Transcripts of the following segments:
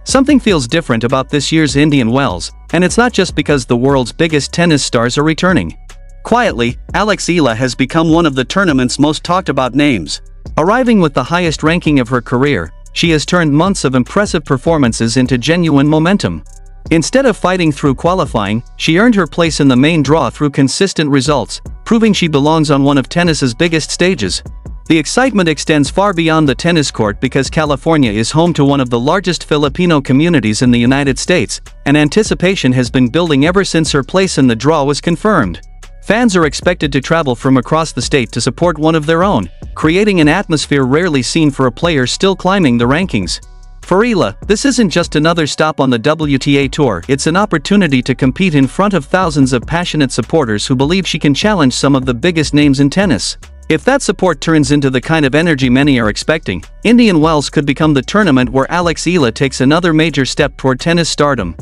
Something feels different about this year's Indian Wells, and it's not just because the world's biggest tennis stars are returning. Quietly, Eala has become one of the tournament's most talked about names. Arriving with the highest ranking of her career, she has turned months of impressive performances into genuine momentum. Instead of fighting through qualifying, she earned her place in the main draw through consistent results, proving she belongs on one of tennis's biggest stages. The excitement extends far beyond the tennis court because California is home to one of the largest Filipino communities in the United States, and anticipation has been building ever since her place in the draw was confirmed. Fans are expected to travel from across the state to support one of their own, creating an atmosphere rarely seen for a player still climbing the rankings. For Eala, this isn't just another stop on the WTA Tour, it's an opportunity to compete in front of thousands of passionate supporters who believe she can challenge some of the biggest names in tennis. If that support turns into the kind of energy many are expecting, Indian Wells could become the tournament where Eala takes another major step toward tennis stardom.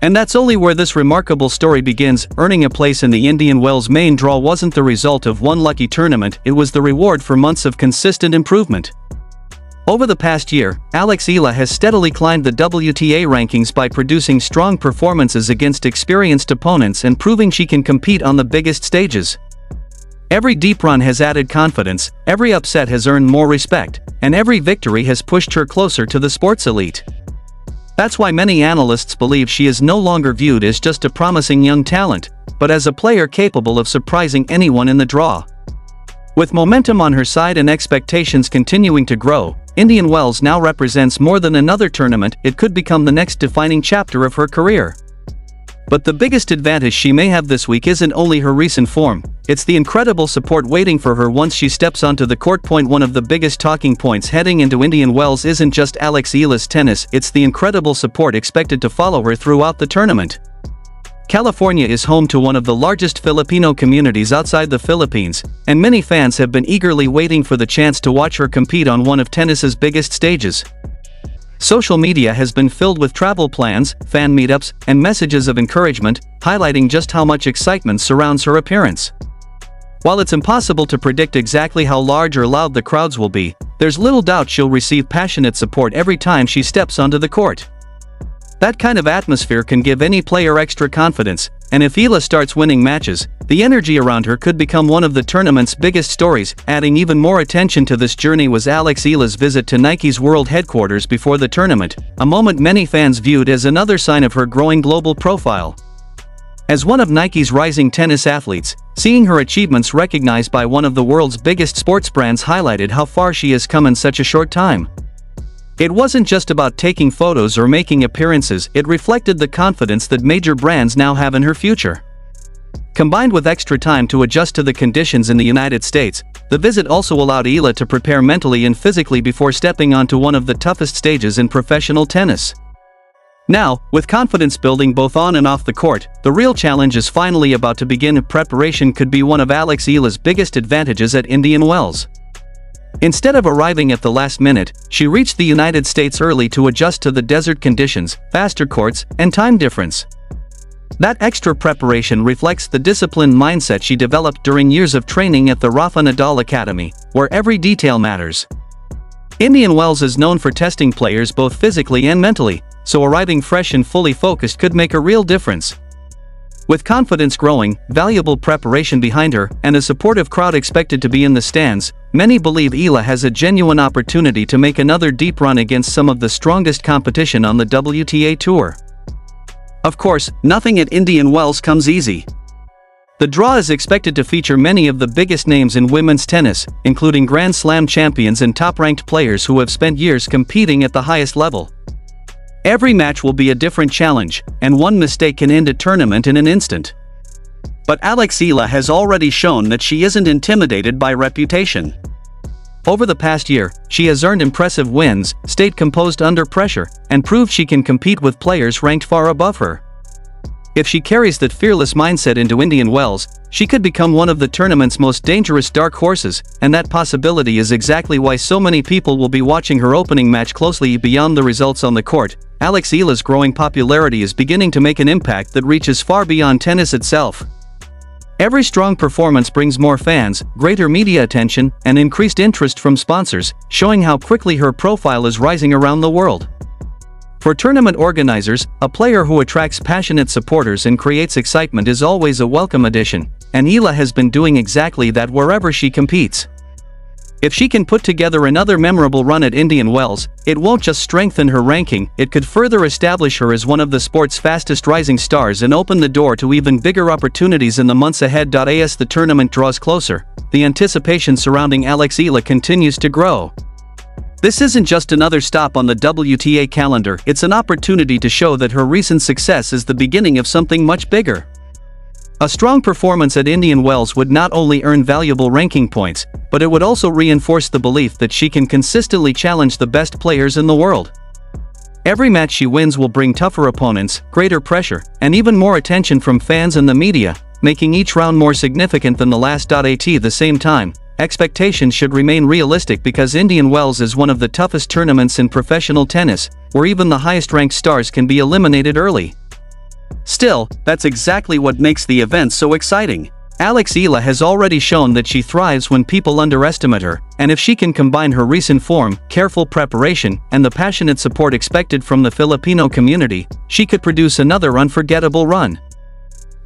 And that's only where this remarkable story begins. Earning a place in the Indian Wells main draw wasn't the result of one lucky tournament, it was the reward for months of consistent improvement. Over the past year, Eala has steadily climbed the WTA rankings by producing strong performances against experienced opponents and proving she can compete on the biggest stages. Every deep run has added confidence, every upset has earned more respect, and every victory has pushed her closer to the sports elite. That's why many analysts believe she is no longer viewed as just a promising young talent, but as a player capable of surprising anyone in the draw. With momentum on her side and expectations continuing to grow, Indian Wells now represents more than another tournament, it could become the next defining chapter of her career. But the biggest advantage she may have this week isn't only her recent form, it's the incredible support waiting for her once she steps onto the court. One of the biggest talking points heading into Indian Wells isn't just Eala's tennis, it's the incredible support expected to follow her throughout the tournament. California is home to one of the largest Filipino communities outside the Philippines, and many fans have been eagerly waiting for the chance to watch her compete on one of tennis's biggest stages. Social media has been filled with travel plans, fan meetups, and messages of encouragement, highlighting just how much excitement surrounds her appearance. While it's impossible to predict exactly how large or loud the crowds will be, there's little doubt she'll receive passionate support every time she steps onto the court. That kind of atmosphere can give any player extra confidence, and if Eala starts winning matches, the energy around her could become one of the tournament's biggest stories. Adding even more attention to this journey was Eala's visit to Nike's world headquarters before the tournament, a moment many fans viewed as another sign of her growing global profile. As one of Nike's rising tennis athletes, seeing her achievements recognized by one of the world's biggest sports brands highlighted how far she has come in such a short time. It wasn't just about taking photos or making appearances, it reflected the confidence that major brands now have in her future. Combined with extra time to adjust to the conditions in the United States, the visit also allowed Eala to prepare mentally and physically before stepping onto one of the toughest stages in professional tennis. Now, with confidence building both on and off the court, the real challenge is finally about to begin. Preparation could be one of Eala's biggest advantages at Indian Wells. Instead of arriving at the last minute, she reached the United States early to adjust to the desert conditions, faster courts, and time difference. That extra preparation reflects the disciplined mindset she developed during years of training at the Rafa Nadal Academy, where every detail matters. Indian Wells is known for testing players both physically and mentally, so arriving fresh and fully focused could make a real difference. With confidence growing, valuable preparation behind her, and a supportive crowd expected to be in the stands, many believe Eala has a genuine opportunity to make another deep run against some of the strongest competition on the WTA Tour. Of course, nothing at Indian Wells comes easy. The draw is expected to feature many of the biggest names in women's tennis, including Grand Slam champions and top-ranked players who have spent years competing at the highest level. Every match will be a different challenge, and one mistake can end a tournament in an instant. But Eala has already shown that she isn't intimidated by reputation. Over the past year, she has earned impressive wins, stayed composed under pressure, and proved she can compete with players ranked far above her. If she carries that fearless mindset into Indian Wells, she could become one of the tournament's most dangerous dark horses, and that possibility is exactly why so many people will be watching her opening match closely. Beyond the results on the court, Eala's growing popularity is beginning to make an impact that reaches far beyond tennis itself. Every strong performance brings more fans, greater media attention, and increased interest from sponsors, showing how quickly her profile is rising around the world. For tournament organizers, a player who attracts passionate supporters and creates excitement is always a welcome addition, and Eala has been doing exactly that wherever she competes. If she can put together another memorable run at Indian Wells, it won't just strengthen her ranking, it could further establish her as one of the sport's fastest rising stars and open the door to even bigger opportunities in the months ahead. As the tournament draws closer, the anticipation surrounding Eala continues to grow. This isn't just another stop on the WTA calendar, it's an opportunity to show that her recent success is the beginning of something much bigger. A strong performance at Indian Wells would not only earn valuable ranking points, but it would also reinforce the belief that she can consistently challenge the best players in the world. Every match she wins will bring tougher opponents, greater pressure, and even more attention from fans and the media, making each round more significant than the last. At the same time, expectations should remain realistic because Indian Wells is one of the toughest tournaments in professional tennis, where even the highest-ranked stars can be eliminated early. Still, that's exactly what makes the event so exciting. Eala has already shown that she thrives when people underestimate her, and if she can combine her recent form, careful preparation, and the passionate support expected from the Filipino community, she could produce another unforgettable run.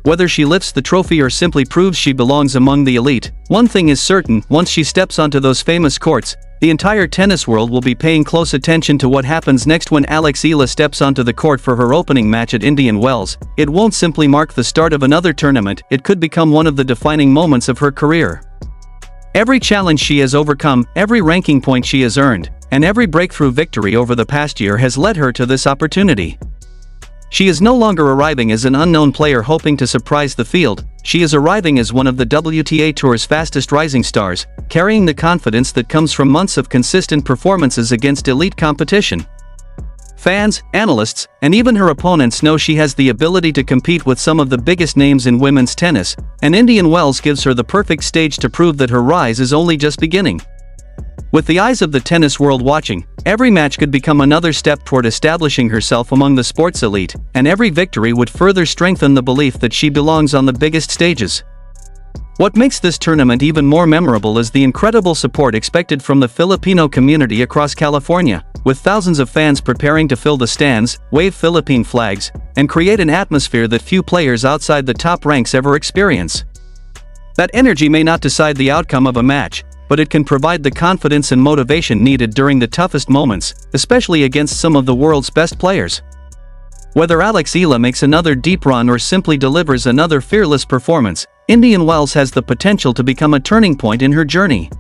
Whether she lifts the trophy or simply proves she belongs among the elite, one thing is certain: once she steps onto those famous courts, the entire tennis world will be paying close attention to what happens next. When Eala steps onto the court for her opening match at Indian Wells, it won't simply mark the start of another tournament, it could become one of the defining moments of her career. Every challenge she has overcome, every ranking point she has earned, and every breakthrough victory over the past year has led her to this opportunity. She is no longer arriving as an unknown player hoping to surprise the field, she is arriving as one of the WTA Tour's fastest rising stars, carrying the confidence that comes from months of consistent performances against elite competition. Fans, analysts, and even her opponents know she has the ability to compete with some of the biggest names in women's tennis, and Indian Wells gives her the perfect stage to prove that her rise is only just beginning. With the eyes of the tennis world watching, every match could become another step toward establishing herself among the sports elite, and every victory would further strengthen the belief that she belongs on the biggest stages. What makes this tournament even more memorable is the incredible support expected from the Filipino community across California, with thousands of fans preparing to fill the stands, wave Philippine flags, and create an atmosphere that few players outside the top ranks ever experience. That energy may not decide the outcome of a match, but it can provide the confidence and motivation needed during the toughest moments, especially against some of the world's best players. Whether Eala makes another deep run or simply delivers another fearless performance, Indian Wells has the potential to become a turning point in her journey.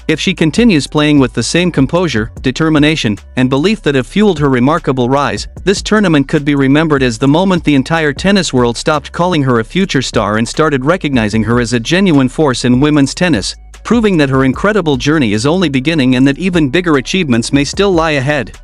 If she continues playing with the same composure, determination, and belief that have fueled her remarkable rise, this tournament could be remembered as the moment the entire tennis world stopped calling her a future star and started recognizing her as a genuine force in women's tennis, proving that her incredible journey is only beginning and that even bigger achievements may still lie ahead.